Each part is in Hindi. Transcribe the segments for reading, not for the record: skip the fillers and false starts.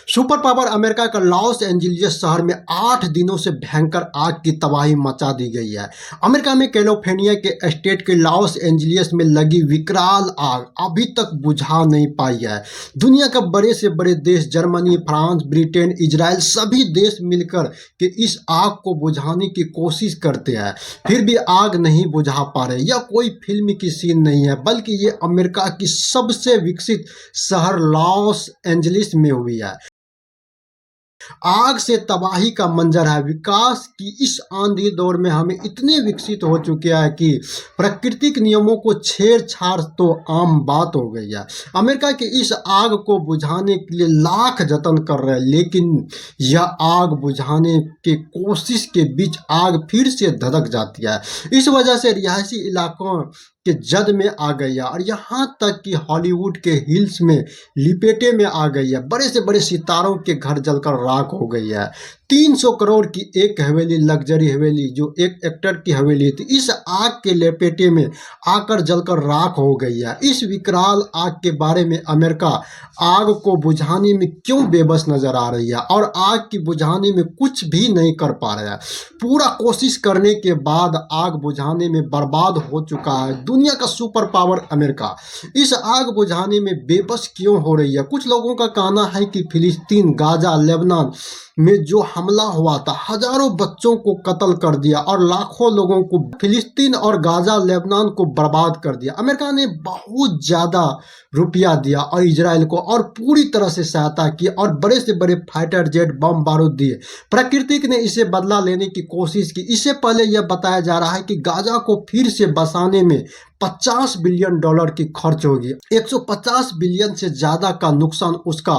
सुपर पावर अमेरिका का लॉस एंजिलियस शहर में 8 दिनों से भयंकर आग की तबाही मचा दी गई है। अमेरिका में कैलिफोर्निया के स्टेट के लॉस एंजिलियस में लगी विकराल आग अभी तक बुझा नहीं पाई है। दुनिया का बड़े से बड़े देश जर्मनी, फ्रांस, ब्रिटेन, इजराइल सभी देश मिलकर के इस आग को बुझाने की कोशिश करते हैं, फिर भी आग नहीं बुझा पा रहे। यह कोई फिल्म की सीन नहीं है, बल्कि ये अमेरिका की सबसे विकसित शहर लॉस एंजलिस में हुई है। आग से तबाही का मंजर है। विकास की इस आंधी दौर में हमें इतने विकसित हो चुके हैं कि प्राकृतिक नियमों को छेड़छाड़ तो आम बात हो गई है। अमेरिका की इस आग को बुझाने के लिए लाख जतन कर रहे हैं, लेकिन यह आग बुझाने की कोशिश के बीच आग फिर से धधक जाती है। इस वजह से रिहायशी इलाकों के जद में आ गई है और यहाँ तक कि हॉलीवुड के हिल्स में लिपेटे में आ गई है। बड़े से बड़े सितारों के घर जलकर राख हो गई है। 300 करोड़ की एक हवेली, लग्जरी हवेली, जो एक एक्टर की हवेली थी, इस आग के लपेटे में आकर जलकर राख हो गई है। इस विकराल आग के बारे में अमेरिका आग को बुझाने में क्यों बेबस नजर आ रही है और आग की बुझाने में कुछ भी नहीं कर पा रहा है। पूरा कोशिश करने के बाद आग बुझाने में बर्बाद हो चुका है। दुनिया का सुपर पावर अमेरिका इस आग बुझाने में बेबस क्यों हो रही है? कुछ लोगों का कहना है कि फिलिस्तीन, गाजा, लेबनान में जो हमला हुआ था, हजारों बच्चों को कत्ल कर दिया और लाखों लोगों को, फिलिस्तीन और गाजा, लेबनान को बर्बाद कर दिया। अमेरिका ने बहुत ज्यादा रुपया दिया और इजराइल को, और पूरी तरह से सहायता की और बड़े से बड़े फाइटर जेट, बम बारूद दिए। प्राकृतिक ने इसे बदला लेने की कोशिश की। इससे पहले यह बताया जा रहा है कि गाजा को फिर से बसाने में $50 बिलियन की खर्च होगी। 150 बिलियन से ज्यादा का नुकसान उसका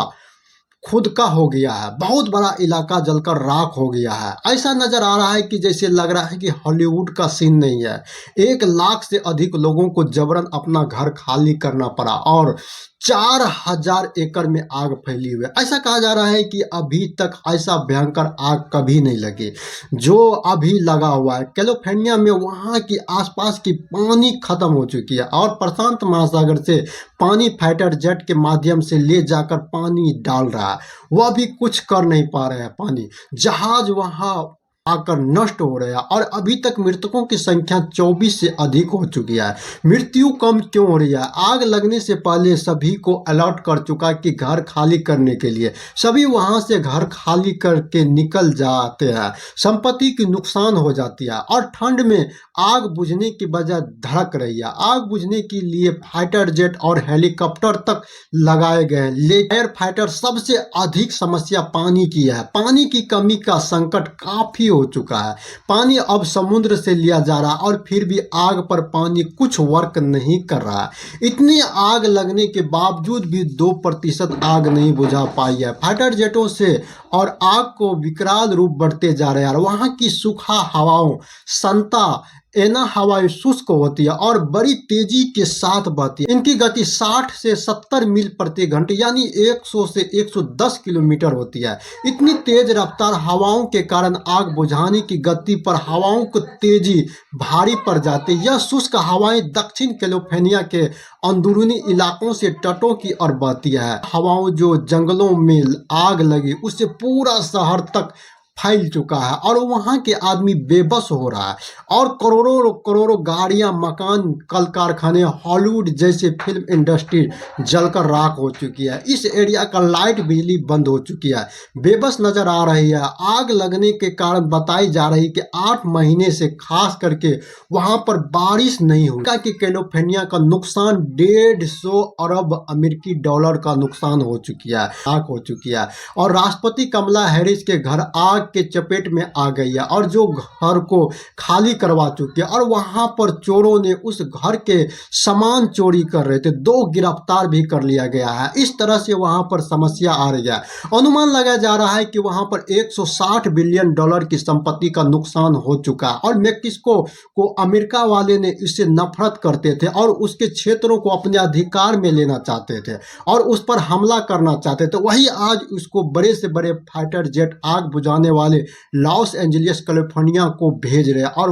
खुद का हो गया है। बहुत बड़ा इलाका जलकर राख हो गया है। ऐसा नजर आ रहा है कि जैसे लग रहा है कि हॉलीवुड का सीन नहीं है। 1 लाख से अधिक लोगों को जबरन अपना घर खाली करना पड़ा और 4000 एकड़ में आग फैली हुई है। ऐसा कहा जा रहा है कि अभी तक ऐसा भयंकर आग कभी नहीं लगी जो अभी लगा हुआ है कैलिफोर्निया में। वहाँ की आसपास की पानी खत्म हो चुकी है और प्रशांत महासागर से पानी फाइटर जेट के माध्यम से ले जाकर पानी डाल रहा है। वह भी कुछ कर नहीं पा रहे हैं। पानी जहाज वहाँ आकर नष्ट हो रहे हैं और अभी तक मृतकों की संख्या 24 से अधिक हो चुकी है। मृत्यु कम क्यों हो रही है? आग लगने से पहले सभी को अलर्ट कर चुका कि घर खाली करने के लिए। सभी वहां से घर खाली करके निकल जाते हैं। संपत्ति की नुकसान हो जाती है और ठंड में आग बुझने की वजह धड़क रही है। आग बुझने के लिए फाइटर जेट और हेलीकॉप्टर तक लगाए गए हैं, लेकिन एयर फाइटर सबसे अधिक समस्या पानी की है। पानी की कमी का संकट काफी हो चुका है। पानी अब समुद्र से लिया जा रहा है और फिर भी आग पर पानी कुछ वर्क नहीं कर रहा है। इतनी आग लगने के बावजूद भी 2% आग नहीं बुझा पाई है। फाइटर जेटों से और आग को विकराल रूप बढ़ते जा रहे हैं। वहां की सूखा हवाओं, संता एना हवाएं शुष्क होती है और बड़ी तेजी के साथ बहती है। इनकी गति 60 से 70 मील प्रति घंटे यानी 100 से 110 किलोमीटर होती है। इतनी तेज रफ्तार हवाओं के कारण आग बुझाने की गति पर हवाओं को तेजी भारी पड़ जाती है। यह शुष्क हवाएं दक्षिण कैलिफोर्निया के अंदरूनी इलाकों से तटों की ओर बहती है। हवाओं जो जंगलों में आग लगी उससे पूरा शहर तक फैल चुका है और वहां के आदमी बेबस हो रहा है और करोड़ों करोड़ों गाड़ियां, मकान, कल कारखाने, हॉलीवुड जैसे फिल्म इंडस्ट्री जलकर राख हो चुकी है। इस एरिया का लाइट, बिजली बंद हो चुकी है। बेबस नजर आ रही है। आग लगने के कारण बताई जा रही कि 8 महीने से खास करके वहां पर बारिश नहीं हुई। कि कैलिफोर्निया का नुकसान $150 अरब अमेरिकी डॉलर का नुकसान हो चुकी है, आग हो चुकी है। और राष्ट्रपति कमला हैरिस के घर आग के चपेट में आ गई है और जो घर को खाली करवा चुकी है और वहां पर चोरों ने उस घर के सामान चोरी कर रहे थे। 2 गिरफ्तार भी कर लिया गया है। इस तरह से वहां पर समस्या आ रही है। अनुमान लगाया जा रहा है कि वहां पर $160 बिलियन की संपत्ति का नुकसान हो चुका है और मेक्सिको को अमेरिका वाले ने इससे नफरत करते थे और उसके क्षेत्रों को अपने अधिकार में लेना चाहते थे और उस पर हमला करना चाहते थे। वही आज उसको बड़े से बड़े फाइटर जेट आग बुझाने वाले लॉस एंजलियस कैलिफोर्निया को भेज रहे हैं और